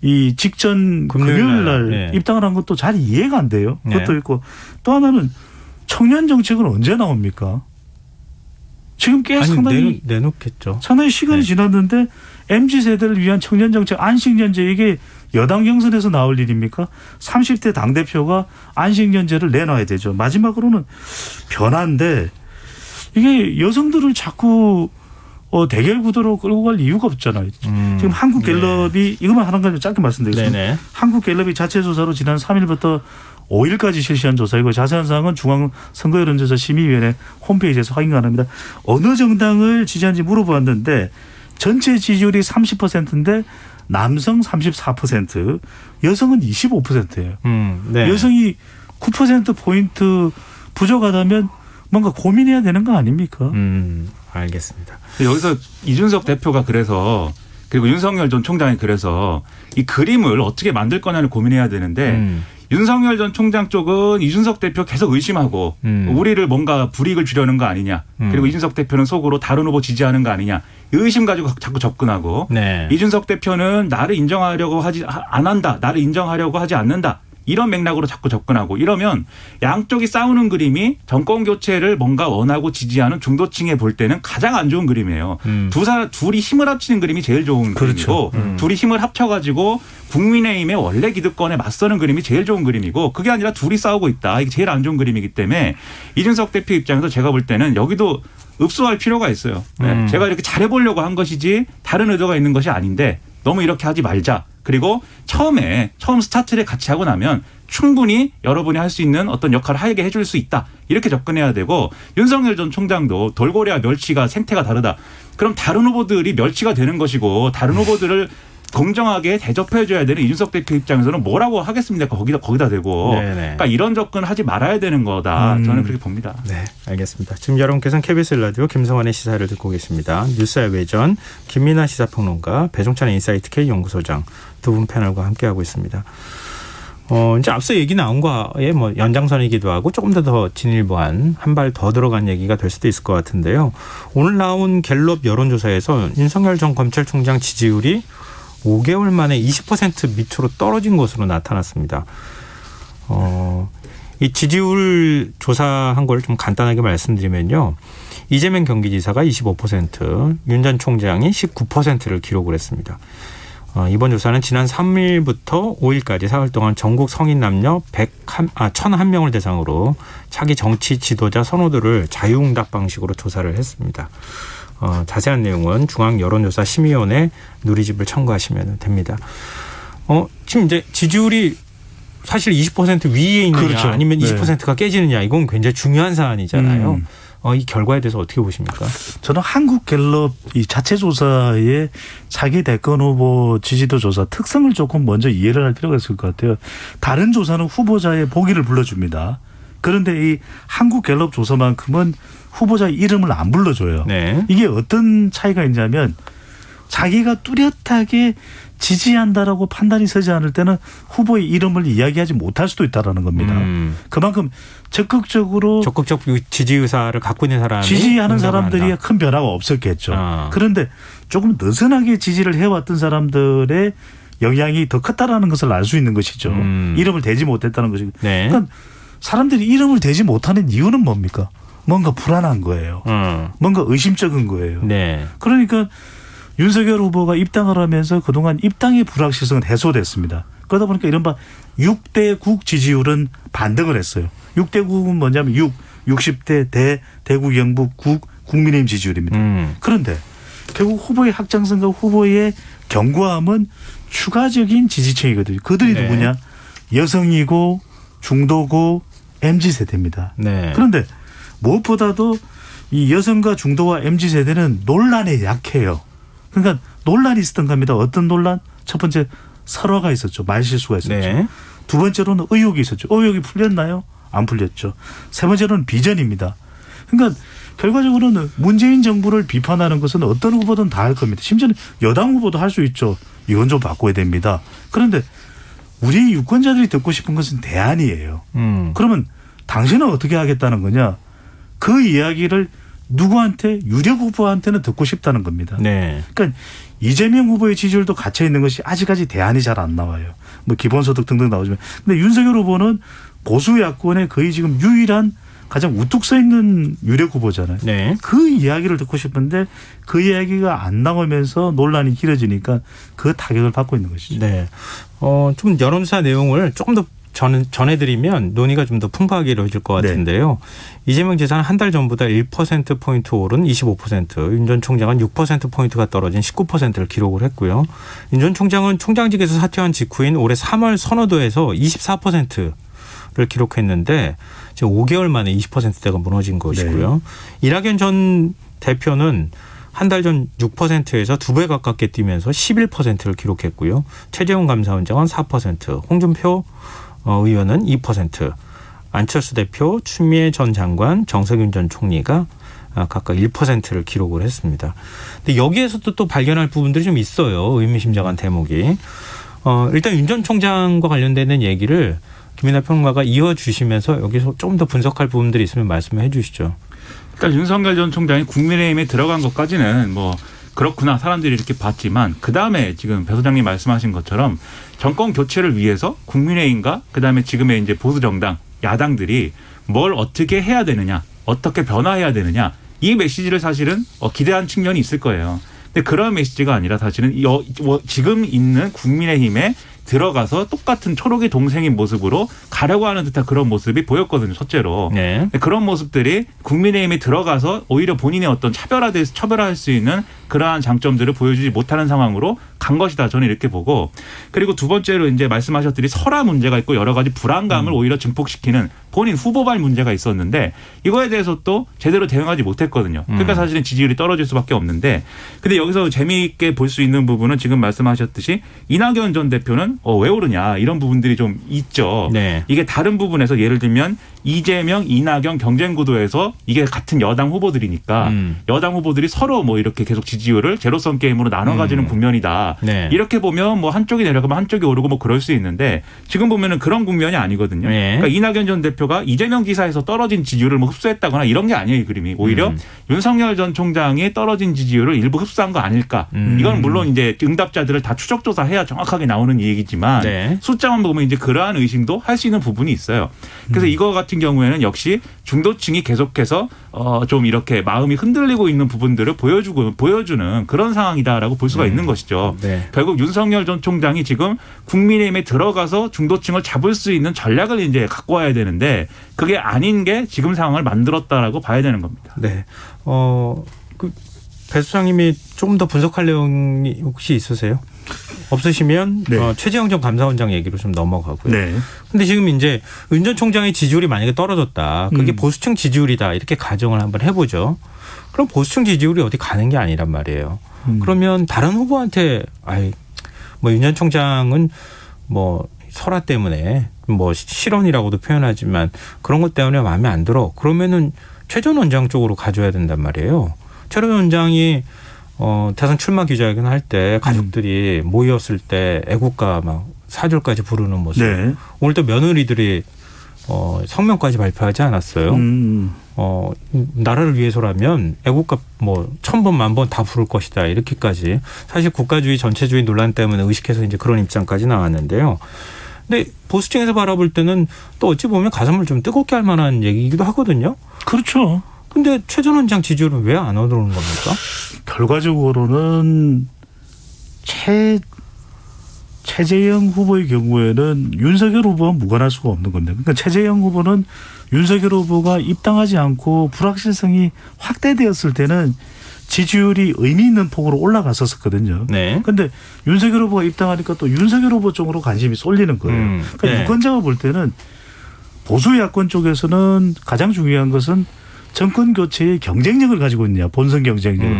이 직전 금요일 날 네. 입당을 한 것도 잘 이해가 안 돼요. 그것도 네. 있고 또 하나는 청년 정책은 언제 나옵니까? 지금 꽤 상당히 내놓겠죠. 상당히 시간이 네. 지났는데 MZ세대를 위한 청년 정책 안식년제 이게 여당 경선에서 나올 일입니까? 30대 당대표가 안식년제를 내놔야 되죠. 마지막으로는 변화인데 이게 여성들을 자꾸 대결 구도로 끌고 갈 이유가 없잖아요. 지금 한국갤럽이 이것만 하나 가지고 짧게 말씀드리겠습니다. 네네. 한국갤럽이 자체 조사로 지난 3일부터 5일까지 실시한 조사이고 자세한 사항은 중앙선거여론조사 심의위원회 홈페이지에서 확인 가능합니다. 어느 정당을 지지하는지 물어보았는데 전체 지지율이 30%인데 남성 34%, 여성은 25%예요. 네. 여성이 9%포인트 부족하다면 뭔가 고민해야 되는 거 아닙니까? 알겠습니다. 여기서 이준석 대표가 그래서 그리고 윤석열 전 총장이 그래서 이 그림을 어떻게 만들 거냐를 고민해야 되는데 윤석열 전 총장 쪽은 이준석 대표 계속 의심하고 우리를 뭔가 불이익을 주려는 거 아니냐. 그리고 이준석 대표는 속으로 다른 후보 지지하는 거 아니냐. 이 의심 가지고 자꾸 접근하고 네. 이준석 대표는 나를 인정하려고 안 한다. 나를 인정하려고 하지 않는다. 이런 맥락으로 자꾸 접근하고 이러면 양쪽이 싸우는 그림이 정권 교체를 뭔가 원하고 지지하는 중도층에 볼 때는 가장 안 좋은 그림이에요. 둘이 힘을 합치는 그림이 제일 좋은 그렇죠. 그림이고 둘이 힘을 합쳐가지고 국민의힘의 원래 기득권에 맞서는 그림이 제일 좋은 그림이고 그게 아니라 둘이 싸우고 있다. 이게 제일 안 좋은 그림이기 때문에 이준석 대표 입장에서 제가 볼 때는 여기도 읍소할 필요가 있어요. 네. 제가 이렇게 잘해보려고 한 것이지 다른 의도가 있는 것이 아닌데 너무 이렇게 하지 말자. 그리고 처음 스타트를 같이 하고 나면 충분히 여러분이 할 수 있는 어떤 역할을 하게 해줄 수 있다. 이렇게 접근해야 되고 윤석열 전 총장도 돌고래와 멸치가 생태가 다르다. 그럼 다른 후보들이 멸치가 되는 것이고 다른 후보들을 공정하게 대접해줘야 되는 이준석 대표 입장에서는 뭐라고 하겠습니까? 거기다 대고. 네네. 그러니까 이런 접근을 하지 말아야 되는 거다. 저는 그렇게 봅니다. 네, 알겠습니다. 지금 여러분께서는 KBS 라디오 김성환의 시사를 듣고 계십니다. 뉴스의 외전 김민아 시사평론가, 배종찬 인사이트 K연구소장 두 분 패널과 함께하고 있습니다. 이제 앞서 얘기 나온 거에 뭐 연장선이기도 하고 조금 더 진일보한 한 발 더 들어간 얘기가 될 수도 있을 것 같은데요. 오늘 나온 갤럽 여론조사에서 윤석열 전 검찰총장 지지율이 5개월 만에 20% 밑으로 떨어진 것으로 나타났습니다. 이 지지율 조사한 걸 좀 간단하게 말씀드리면요. 이재명 경기지사가 25%, 윤 전 총장이 19%를 기록을 했습니다. 이번 조사는 지난 3일부터 5일까지 사흘 동안 전국 성인 남녀 1,001명을 대상으로 차기 정치 지도자 선호도를 자유응답 방식으로 조사를 했습니다. 자세한 내용은 중앙여론조사 심의위원회 누리집을 참고하시면 됩니다. 지금 이제 지지율이 사실 20% 위에 있느냐 그렇죠. 아니면 네. 20%가 깨지느냐 이건 굉장히 중요한 사안이잖아요. 이 결과에 대해서 어떻게 보십니까? 저는 한국갤럽 이 자체 조사의 차기 대권 후보 지지도 조사 특성을 조금 먼저 이해를 할 필요가 있을 것 같아요. 다른 조사는 후보자의 보기를 불러줍니다. 그런데 이 한국갤럽 조사만큼은 후보자의 이름을 안 불러줘요. 네. 이게 어떤 차이가 있냐면 자기가 뚜렷하게 지지한다라고 판단이 서지 않을 때는 후보의 이름을 이야기하지 못할 수도 있다라는 겁니다. 그만큼 적극적 지지 의사를 갖고 있는 사람이 지지하는 사람들이 한다. 큰 변화가 없었겠죠. 그런데 조금 느슨하게 지지를 해왔던 사람들의 영향이 더 컸다라는 것을 알 수 있는 것이죠. 이름을 대지 못했다는 것이고. 네. 그러니까 사람들이 이름을 대지 못하는 이유는 뭡니까? 뭔가 불안한 거예요. 뭔가 의심적인 거예요. 네. 그러니까 윤석열 후보가 입당을 하면서 그동안 입당의 불확실성은 해소됐습니다. 그러다 보니까 이른바 6대 국 지지율은 반등을 했어요. 6대 국은 뭐냐면 60대 대구 경북 국민의힘 지지율입니다. 그런데 결국 후보의 확장성과 후보의 견고함은 추가적인 지지층이거든요. 그들이 네. 누구냐? 여성이고 중도고 MZ세대입니다. 네. 그런데 무엇보다도 이 여성과 중도와 MZ세대는 논란에 약해요. 그러니까 논란이 있었던 겁니다. 어떤 논란? 첫 번째 설화가 있었죠. 말실수가 있었죠. 네. 두 번째로는 의혹이 있었죠. 의혹이 풀렸나요? 안 풀렸죠. 세 번째로는 비전입니다. 그러니까 결과적으로는 문재인 정부를 비판하는 것은 어떤 후보든 다 할 겁니다. 심지어는 여당 후보도 할 수 있죠. 이건 좀 바꿔야 됩니다. 그런데 우리 유권자들이 듣고 싶은 것은 대안이에요. 그러면 당신은 어떻게 하겠다는 거냐? 그 이야기를 누구한테 유력 후보한테는 듣고 싶다는 겁니다. 네. 그러니까 이재명 후보의 지지율도 갇혀 있는 것이 아직까지 대안이 잘 안 나와요. 뭐 기본소득 등등 나오지만, 근데 윤석열 후보는 보수 야권의 거의 지금 유일한 가장 우뚝 서 있는 유력 후보잖아요. 네. 그 이야기를 듣고 싶은데 그 이야기가 안 나오면서 논란이 길어지니까 그 타격을 받고 있는 것이죠. 네. 좀 여론조사 내용을 조금 더 전해드리면 논의가 좀 더 풍부하게 이루어질 것 같은데요. 네. 이재명 지사는 한 달 전보다 1%포인트 오른 25%, 윤 전 총장은 6%포인트가 떨어진 19%를 기록을 했고요. 윤 전 총장은 총장직에서 사퇴한 직후인 올해 3월 선호도에서 24%를 기록했는데 지금 5개월 만에 20%대가 무너진 것이고요. 네. 이낙연 전 대표는 한 달 전 6%에서 2배 가깝게 뛰면서 11%를 기록했고요. 최재형 감사원장은 4%, 홍준표 의원은 2%, 안철수 대표, 추미애 전 장관, 정세균 전 총리가 각각 1%를 기록을 했습니다. 근데 여기에서도 또 발견할 부분들이 좀 있어요. 의미심장한 대목이. 일단 윤 전 총장과 관련되는 얘기를 김민하 평론가가 이어주시면서 여기서 좀 더 분석할 부분들이 있으면 말씀해 주시죠. 그러니까 윤석열 전 총장이 국민의힘에 들어간 것까지는 뭐 그렇구나 사람들이 이렇게 봤지만 그다음에 지금 배 소장님 말씀하신 것처럼 정권 교체를 위해서 국민의힘과 그다음에 지금의 이제 보수 정당 야당들이 뭘 어떻게 해야 되느냐, 어떻게 변화해야 되느냐 이 메시지를 사실은 기대한 측면이 있을 거예요. 근데 그런 메시지가 아니라 사실은 지금 있는 국민의힘에 들어가서 똑같은 초록이 동생인 모습으로 가려고 하는 듯한 그런 모습이 보였거든요. 첫째로. 네. 그런 모습들이 국민의힘에 들어가서 오히려 본인의 어떤 처벌할 수 있는 그러한 장점들을 보여주지 못하는 상황으로 간 것이다. 저는 이렇게 보고 그리고 두 번째로 이제 말씀하셨듯이 설화 문제가 있고 여러 가지 불안감을 오히려 증폭시키는 본인 후보발 문제가 있었는데 이거에 대해서 또 제대로 대응하지 못했거든요. 그러니까 사실은 지지율이 떨어질 수밖에 없는데 근데 여기서 재미있게 볼 수 있는 부분은 지금 말씀하셨듯이 이낙연 전 대표는 왜 오르냐 이런 부분들이 좀 있죠. 네. 이게 다른 부분에서 예를 들면 이재명, 이낙연 경쟁 구도에서 이게 같은 여당 후보들이니까 여당 후보들이 서로 뭐 이렇게 계속 지지율을 제로섬 게임으로 나눠 가지는 국면이다. 네. 이렇게 보면 뭐 한쪽이 내려가면 한쪽이 오르고 뭐 그럴 수 있는데 지금 보면은 그런 국면이 아니거든요. 네. 그러니까 이낙연 전 대표가 이재명 지사에서 떨어진 지지율을 뭐 흡수했다거나 이런 게 아니에요. 이 그림이. 오히려 윤석열 전 총장이 떨어진 지지율을 일부 흡수한 거 아닐까. 이건 물론 이제 응답자들을 다 추적조사해야 정확하게 나오는 얘기지만 네. 숫자만 보면 이제 그러한 의심도 할 수 있는 부분이 있어요. 그래서 이거 같은 경우에는 역시 중도층이 계속해서 좀 이렇게 마음이 흔들리고 있는 부분들을 보여주는 그런 상황이다라고 볼 수가 있는 것이죠. 네. 결국 윤석열 전 총장이 지금 국민의힘에 들어가서 중도층을 잡을 수 있는 전략을 이제 갖고 와야 되는데 그게 아닌 게 지금 상황을 만들었다라고 봐야 되는 겁니다. 네. 배 소장님이 조금 더 분석할 내용이 혹시 있으세요? 없으시면 네. 최재형 전 감사원장 얘기로 좀 넘어가고요. 네. 근데 지금 이제 윤 전 총장의 지지율이 만약에 떨어졌다. 그게 보수층 지지율이다. 이렇게 가정을 한번 해보죠. 그럼 보수층 지지율이 어디 가는 게 아니란 말이에요. 그러면 다른 후보한테 뭐 윤 전 총장은 뭐 설화 때문에 뭐 실언이라고도 표현하지만 그런 것 때문에 마음에 안 들어. 그러면은 최 전 원장 쪽으로 가져야 된단 말이에요. 최 전 원장이 대선 출마 기자회견 할 때 가족들이 모였을 때 애국가 막 4절까지 부르는 모습. 네. 오늘 또 며느리들이 성명까지 발표하지 않았어요. 나라를 위해서라면 애국가 뭐 1000번, 10,000번 다 부를 것이다. 이렇게까지. 사실 국가주의, 전체주의 논란 때문에 의식해서 이제 그런 입장까지 나왔는데요. 근데 보수층에서 바라볼 때는 또 어찌 보면 가슴을 좀 뜨겁게 할 만한 얘기이기도 하거든요. 그렇죠. 근데 최 전 원장 지지율은 왜 안 오르는 겁니까? 결과적으로는 최재형 후보의 경우에는 윤석열 후보와 무관할 수가 없는 겁니다. 그러니까 최재형 후보는 윤석열 후보가 입당하지 않고 불확실성이 확대되었을 때는 지지율이 의미 있는 폭으로 올라갔었거든요. 네. 그런데 윤석열 후보가 입당하니까 또 윤석열 후보 쪽으로 관심이 쏠리는 거예요. 그러니까 네. 유권자가 볼 때는 보수 야권 쪽에서는 가장 중요한 것은 정권 교체의 경쟁력을 가지고 있느냐, 본선 경쟁력.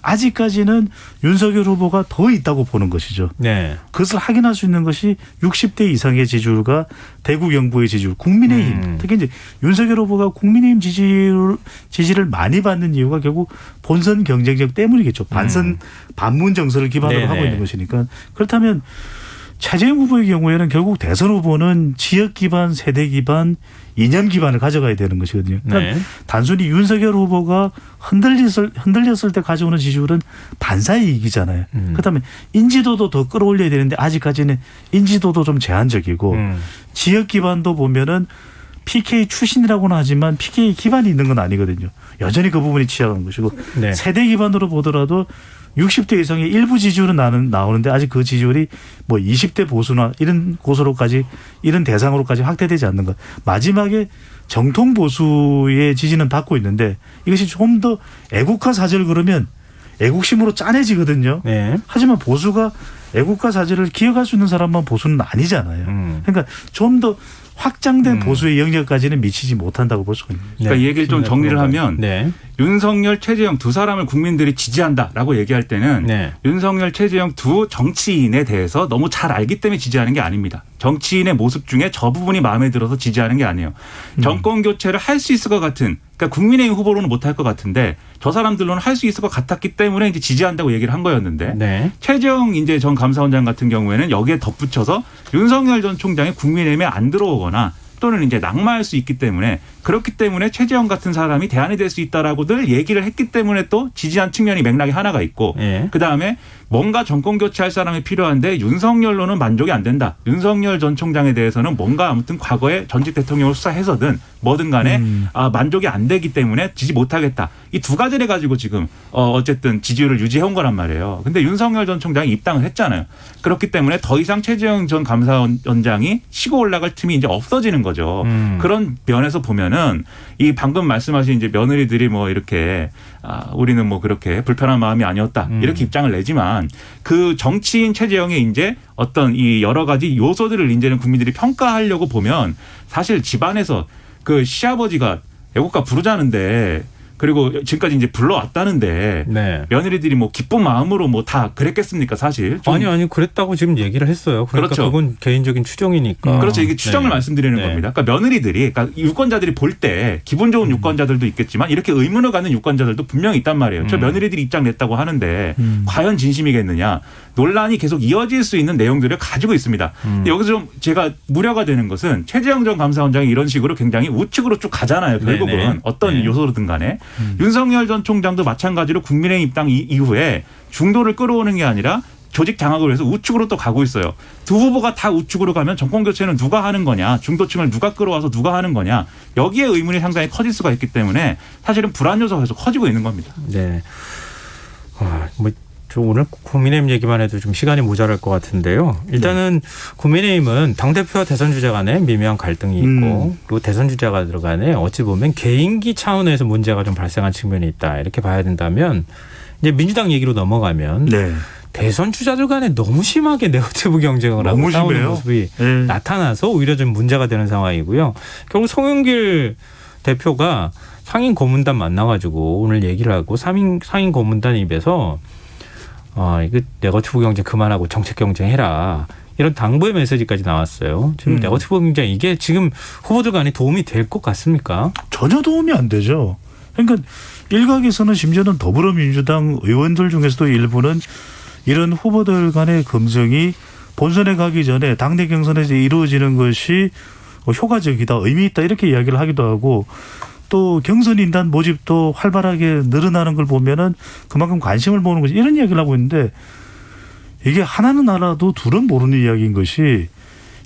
아직까지는 윤석열 후보가 더 있다고 보는 것이죠. 네. 그것을 확인할 수 있는 것이 60대 이상의 지지율과 대구 경북의 지지율, 국민의힘. 특히 이제 윤석열 후보가 국민의힘 지지를 많이 받는 이유가 결국 본선 경쟁력 때문이겠죠. 반문 정서를 기반으로 네네. 하고 있는 것이니까. 그렇다면 최재형 후보의 경우에는 결국 대선 후보는 지역 기반, 세대 기반, 이념 기반을 가져가야 되는 것이거든요. 그러니까 네. 단순히 윤석열 후보가 흔들렸을 때 가져오는 지지율은 반사이익이잖아요. 그렇다면 인지도도 더 끌어올려야 되는데 아직까지는 인지도도 좀 제한적이고 지역 기반도 보면은 PK 출신이라고는 하지만 PK 기반이 있는 건 아니거든요. 여전히 그 부분이 취약한 것이고 네. 세대 기반으로 보더라도 60대 이상의 일부 지지율은 나오는데 아직 그 지지율이 뭐 20대 보수나 이런 곳으로까지 이런 대상으로까지 확대되지 않는 것. 마지막에 정통 보수의 지지는 받고 있는데 이것이 좀 더 애국가 사절 그러면 애국심으로 짠해지거든요. 네. 하지만 보수가 애국가 사절을 기억할 수 있는 사람만 보수는 아니잖아요. 그러니까 좀 더 확장된 보수의 영역까지는 미치지 못한다고 볼 수가 있는 거죠. 그러니까 이 얘기를 좀 정리를 하면 네. 윤석열, 최재형 두 사람을 국민들이 지지한다라고 얘기할 때는 네. 윤석열, 최재형 두 정치인에 대해서 너무 잘 알기 때문에 지지하는 게 아닙니다. 정치인의 모습 중에 저 부분이 마음에 들어서 지지하는 게 아니에요. 정권 교체를 할 수 있을 것 같은, 그러니까 국민의힘 후보로는 못할 것 같은데 저 사람들로는 할 수 있을 것 같았기 때문에 이제 지지한다고 얘기를 한 거였는데 네. 최재형 이제 전 감사원장 같은 경우에는 여기에 덧붙여서 윤석열 전 총장이 국민의힘에 안 들어오거나 또는 이제 낙마할 수 있기 때문에 그렇기 때문에 최재형 같은 사람이 대안이 될 수 있다라고 늘 얘기를 했기 때문에 또 지지한 측면이 맥락이 하나가 있고 예. 그다음에 뭔가 정권 교체할 사람이 필요한데 윤석열로는 만족이 안 된다. 윤석열 전 총장에 대해서는 뭔가 아무튼 과거에 전직 대통령을 수사해서든 뭐든 간에 만족이 안 되기 때문에 지지 못하겠다. 이 두 가지를 가지고 지금 어쨌든 지지율을 유지해온 거란 말이에요. 근데 윤석열 전 총장이 입당을 했잖아요. 그렇기 때문에 더 이상 최재형 전 감사원장이 치고 올라갈 틈이 이제 없어지는 거죠. 그런 면에서 보면은 이 방금 말씀하신 이제 며느리들이 뭐 이렇게 우리는 뭐 그렇게 불편한 마음이 아니었다. 이렇게 입장을 내지만 그 정치인 최재형의 이제 어떤 이 여러 가지 요소들을 이제는 국민들이 평가하려고 보면 사실 집안에서 그 시아버지가 애국가 부르자는데 그리고 지금까지 이제 불러왔다는데 네. 며느리들이 뭐 기쁜 마음으로 뭐 다 그랬겠습니까 사실. 좀 아니 그랬다고 지금 얘기를 했어요. 그러니까 그렇죠. 그건 개인적인 추정이니까. 그렇죠. 이게 추정을 네. 말씀드리는 네. 겁니다. 그러니까 며느리들이 그러니까 유권자들이 볼 때 기분 좋은 유권자들도 있겠지만 이렇게 의문을 갖는 유권자들도 분명히 있단 말이에요. 저 며느리들이 입장 냈다고 하는데 과연 진심이겠느냐. 논란이 계속 이어질 수 있는 내용들을 가지고 있습니다. 근데 여기서 좀 제가 우려가 되는 것은 최재형 전 감사원장이 이런 식으로 굉장히 우측으로 쭉 가잖아요. 결국은 네네. 어떤 네. 요소든 간에. 윤석열 전 총장도 마찬가지로 국민의힘 입당 이후에 중도를 끌어오는 게 아니라 조직 장악을 위해서 우측으로 또 가고 있어요. 두 후보가 다 우측으로 가면 정권 교체는 누가 하는 거냐, 중도층을 누가 끌어와서 누가 하는 거냐, 여기에 의문이 상당히 커질 수가 있기 때문에 사실은 불안 요소가 계속 커지고 있는 겁니다. 네. 저 오늘 국민의힘 얘기만 해도 좀 시간이 모자랄 것 같은데요. 일단은 국민의힘은 당대표와 대선 주자 간에 미묘한 갈등이 있고 그리고 대선 주자가 들어가네 어찌 보면 개인기 차원에서 문제가 좀 발생한 측면이 있다. 이렇게 봐야 된다면 이제 민주당 얘기로 넘어가면 네. 대선 주자들 간에 너무 심하게 네거티브 경쟁을 하고 너무 싸우는 심해요. 모습이 네. 나타나서 오히려 좀 문제가 되는 상황이고요. 결국 송영길 대표가 상임 고문단 만나가지고 오늘 얘기를 하고 상임 고문단 입에서 이거 네거티브 경쟁 그만하고 정책 경쟁해라. 이런 당부의 메시지까지 나왔어요. 지금 네거티브 경쟁 이게 지금 후보들 간에 도움이 될 것 같습니까? 전혀 도움이 안 되죠. 그러니까 일각에서는 심지어는 더불어민주당 의원들 중에서도 일부는 이런 후보들 간의 검증이 본선에 가기 전에 당내 경선에서 이루어지는 것이 효과적이다, 의미 있다 이렇게 이야기를 하기도 하고 또 경선인단 모집도 활발하게 늘어나는 걸 보면은 그만큼 관심을 보는 것이 이런 이야기를 하고 있는데 이게 하나는 알아도 둘은 모르는 이야기인 것이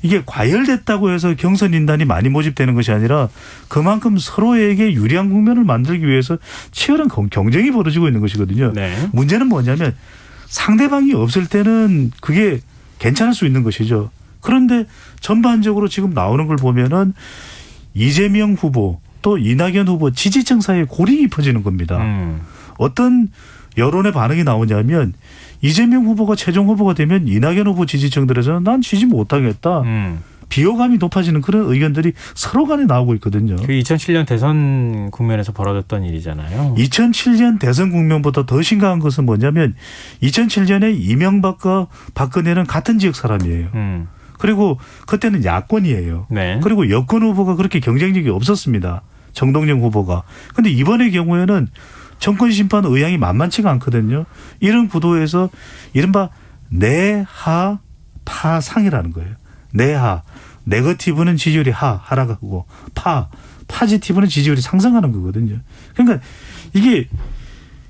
이게 과열됐다고 해서 경선인단이 많이 모집되는 것이 아니라 그만큼 서로에게 유리한 국면을 만들기 위해서 치열한 경쟁이 벌어지고 있는 것이거든요. 네. 문제는 뭐냐면 상대방이 없을 때는 그게 괜찮을 수 있는 것이죠. 그런데 전반적으로 지금 나오는 걸 보면은 이재명 후보 또 이낙연 후보 지지층 사이에 고립이 퍼지는 겁니다. 어떤 여론의 반응이 나오냐면 이재명 후보가 최종 후보가 되면 이낙연 후보 지지층들에서는 난 지지 못하겠다. 비호감이 높아지는 그런 의견들이 서로 간에 나오고 있거든요. 그 2007년 대선 국면에서 벌어졌던 일이잖아요. 2007년 대선 국면보다 더 심각한 것은 뭐냐면 2007년에 이명박과 박근혜는 같은 지역 사람이에요. 그리고 그때는 야권이에요. 네. 그리고 여권 후보가 그렇게 경쟁력이 없었습니다. 정동영 후보가. 그런데 이번의 경우에는 정권 심판 의향이 만만치가 않거든요. 이런 구도에서 이른바 내하 파상이라는 거예요. 내하. 네거티브는 지지율이 하락하고 파지티브는 지지율이 상승하는 거거든요. 그러니까 이게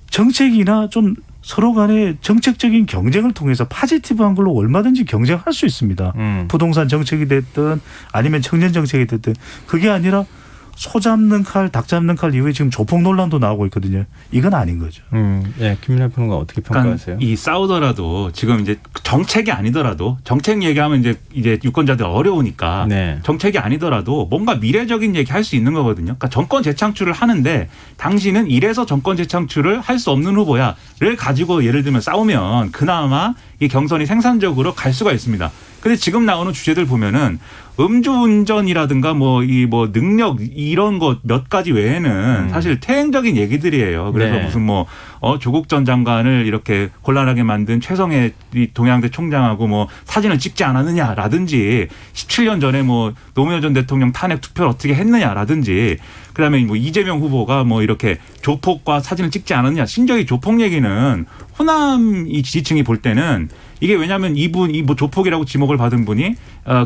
정책이나 좀 서로 간의 정책적인 경쟁을 통해서 파지티브한 걸로 얼마든지 경쟁할 수 있습니다. 부동산 정책이 됐든 아니면 청년 정책이 됐든 그게 아니라 소 잡는 칼, 닭 잡는 칼 이후에 지금 조폭 논란도 나오고 있거든요. 이건 아닌 거죠. 네, 김민하 평론가 어떻게 평가하세요? 그러니까 이 싸우더라도 지금 이제 정책이 아니더라도 정책 얘기하면 이제 유권자들 어려우니까 네. 정책이 아니더라도 뭔가 미래적인 얘기 할 수 있는 거거든요. 그러니까 정권 재창출을 하는데 당신은 이래서 정권 재창출을 할 수 없는 후보야를 가지고 예를 들면 싸우면 그나마 이 경선이 생산적으로 갈 수가 있습니다. 근데 지금 나오는 주제들 보면은 음주운전이라든가 뭐 능력 이런 것 몇 가지 외에는 사실 퇴행적인 얘기들이에요. 그래서 네. 무슨 뭐 조국 전 장관을 이렇게 곤란하게 만든 최성해 동양대 총장하고 뭐 사진을 찍지 않았느냐라든지 17년 전에 뭐 노무현 전 대통령 탄핵 투표를 어떻게 했느냐라든지 그다음에 뭐 이재명 후보가 뭐 이렇게 조폭과 사진을 찍지 않았느냐. 심지어 이 조폭 얘기는 호남 이 지지층이 볼 때는 이게 왜냐하면 이분 이 뭐 조폭이라고 지목을 받은 분이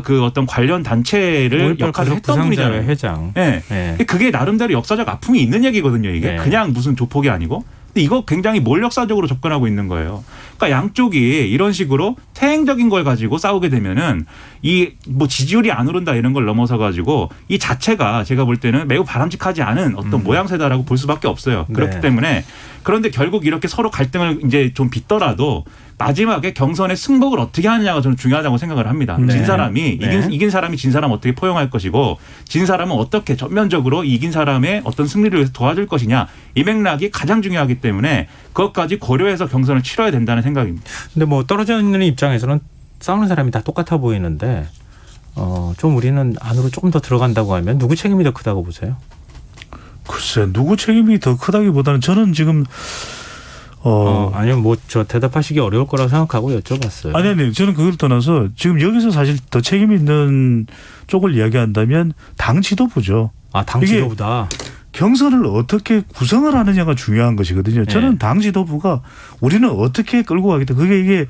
그 어떤 관련 단체를 역할을 했던 분이잖아요. 회장. 네. 네. 그게 나름대로 역사적 아픔이 있는 얘기거든요. 이게 네. 그냥 무슨 조폭이 아니고. 근데 이거 굉장히 몰역사적으로 접근하고 있는 거예요. 그러니까 양쪽이 이런 식으로 태행적인 걸 가지고 싸우게 되면은 이 뭐 지지율이 안 오른다 이런 걸 넘어서 가지고 이 자체가 제가 볼 때는 매우 바람직하지 않은 어떤 모양새다라고 볼 수밖에 없어요. 그렇기 네. 때문에 그런데 결국 이렇게 서로 갈등을 이제 좀 빚더라도 마지막에 경선의 승복을 어떻게 하느냐가 저는 중요하다고 생각을 합니다. 네. 진 사람이 네. 이긴 사람이 진 사람 어떻게 포용할 것이고 진 사람은 어떻게 전면적으로 이긴 사람의 어떤 승리를 위해서 도와줄 것이냐 이 맥락이 가장 중요하기 때문에 그것까지 고려해서 경선을 치러야 된다는 생각입니다. 근데 뭐 떨어져 있는 입장에서는 싸우는 사람이 다 똑같아 보이는데 좀 우리는 안으로 조금 더 들어간다고 하면 누구 책임이 더 크다고 보세요? 글쎄 누구 책임이 더 크다기보다는 저는 지금 아니요, 뭐 저 대답하시기 어려울 거라고 생각하고 여쭤봤어요. 아니 저는 그걸 떠나서 지금 여기서 사실 더 책임 있는 쪽을 이야기한다면 당 지도부죠. 아, 당 이게 지도부다. 경선을 어떻게 구성을 하느냐가 중요한 것이거든요. 저는 네. 당 지도부가 우리는 어떻게 끌고 가겠다. 그게 이게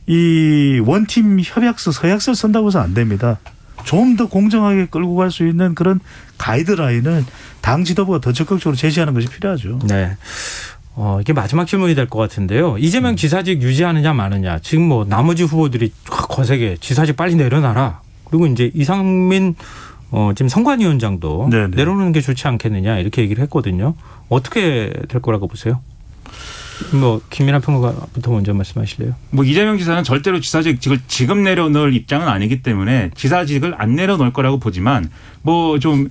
이 원팀 협약서 서약서를 쓴다고 해서 안 됩니다. 좀 더 공정하게 끌고 갈 수 있는 그런 가이드라인을 당 지도부가 더 적극적으로 제시하는 것이 필요하죠. 네. 이게 마지막 질문이 될 것 같은데요. 이재명 지사직 유지하느냐 마느냐. 지금 뭐 나머지 후보들이 거세게 지사직 빨리 내려놔라. 그리고 이제 이상민 지금 선관위원장도 네네. 내려놓는 게 좋지 않겠느냐 이렇게 얘기를 했거든요. 어떻게 될 거라고 보세요? 뭐 김민하 평론가부터 먼저 말씀하실래요? 뭐 이재명 지사는 절대로 지사직을 지금 내려놓을 입장은 아니기 때문에 지사직을 안 내려놓을 거라고 보지만 뭐 좀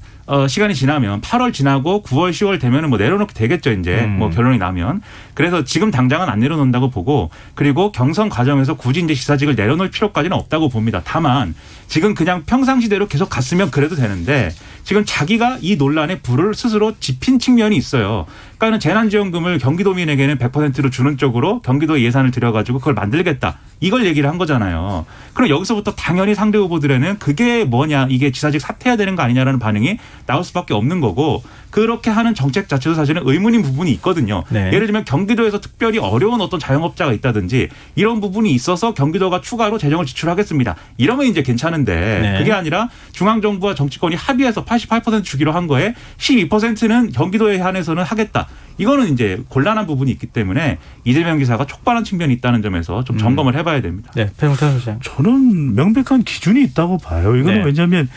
시간이 지나면 8월 지나고 9월 10월 되면은 뭐 내려놓게 되겠죠 이제 뭐 결론이 나면. 그래서 지금 당장은 안 내려놓는다고 보고 그리고 경선 과정에서 굳이 이제 지사직을 내려놓을 필요까지는 없다고 봅니다. 다만 지금 그냥 평상시대로 계속 갔으면 그래도 되는데 지금 자기가 이 논란에 불을 스스로 지핀 측면이 있어요. 그러니까 재난지원금을 경기도민에게는 100%로 주는 쪽으로 경기도 예산을 들여가지고 그걸 만들겠다. 이걸 얘기를 한 거잖아요. 그럼 여기서부터 당연히 상대 후보들에는 그게 뭐냐 이게 지사직 사퇴해야 되는 거 아니냐라는 반응이 나올 수밖에 없는 거고 그렇게 하는 정책 자체도 사실은 의문인 부분이 있거든요. 네. 예를 들면 경기도에서 특별히 어려운 어떤 자영업자가 있다든지 이런 부분이 있어서 경기도가 추가로 재정을 지출하겠습니다. 이러면 이제 괜찮은데 네. 그게 아니라 중앙정부와 정치권이 합의해서 88% 주기로 한 거에 12%는 경기도에 한해서는 하겠다. 이거는 이제 곤란한 부분이 있기 때문에 이재명 기사가 촉발한 측면이 있다는 점에서 좀 점검을 해봐야 됩니다. 네, 배종찬 소장. 저는 명백한 기준이 있다고 봐요. 이거는 네. 왜냐하면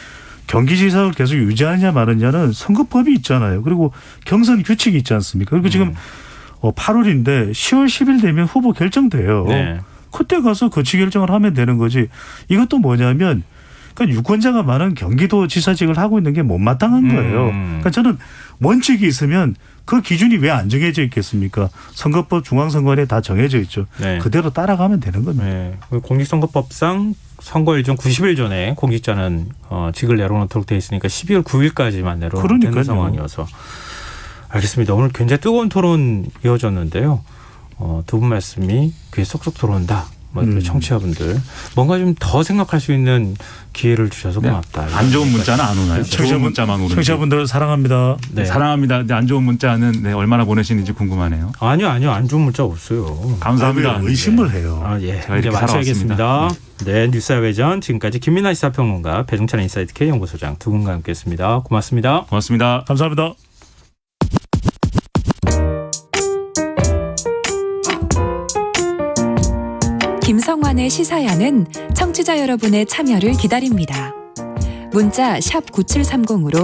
경기지사를 계속 유지하느냐 마느냐는 선거법이 있잖아요. 그리고 경선 규칙이 있지 않습니까? 그리고 지금 8월인데 10월 10일 되면 후보 결정돼요. 네. 그때 가서 거치 결정을 하면 되는 거지. 이것도 뭐냐면 그러니까 유권자가 많은 경기도 지사직을 하고 있는 게 못마땅한 거예요. 그러니까 저는 원칙이 있으면 그 기준이 왜 안 정해져 있겠습니까? 선거법 중앙선관위에 다 정해져 있죠. 네. 그대로 따라가면 되는 겁니다. 네. 공직선거법상 선거 일정 90일 전에 공직자는 직을 내려놓도록 돼 있으니까 12월 9일까지만 내려놓는 되는 상황이어서. 알겠습니다. 오늘 굉장히 뜨거운 토론 이어졌는데요. 두 분 말씀이 귀에 쏙쏙 들어온다. 청취자분들 뭔가 좀 더 생각할 수 있는 기회를 주셔서 고맙다. 안 좋은 문자는 안 오나요? 좋은 문자만 오는지. 청취자분들 사랑합니다. 네. 사랑합니다. 근데 안 좋은 문자는 얼마나 보내시는지 궁금하네요. 아니요. 안 좋은 문자 없어요. 감사합니다. 의심을 해요. 예. 제가 이제 이렇게 마쳐야겠습니다. 살아왔습니다. 네, 뉴스아외전 지금까지 김민하 시사평론가 배종찬 인사이트 K 연구소장 두 분과 함께했습니다. 고맙습니다. 고맙습니다. 감사합니다. 김성환의 시사야는 청취자 여러분의 참여를 기다립니다. 문자 샵 9730으로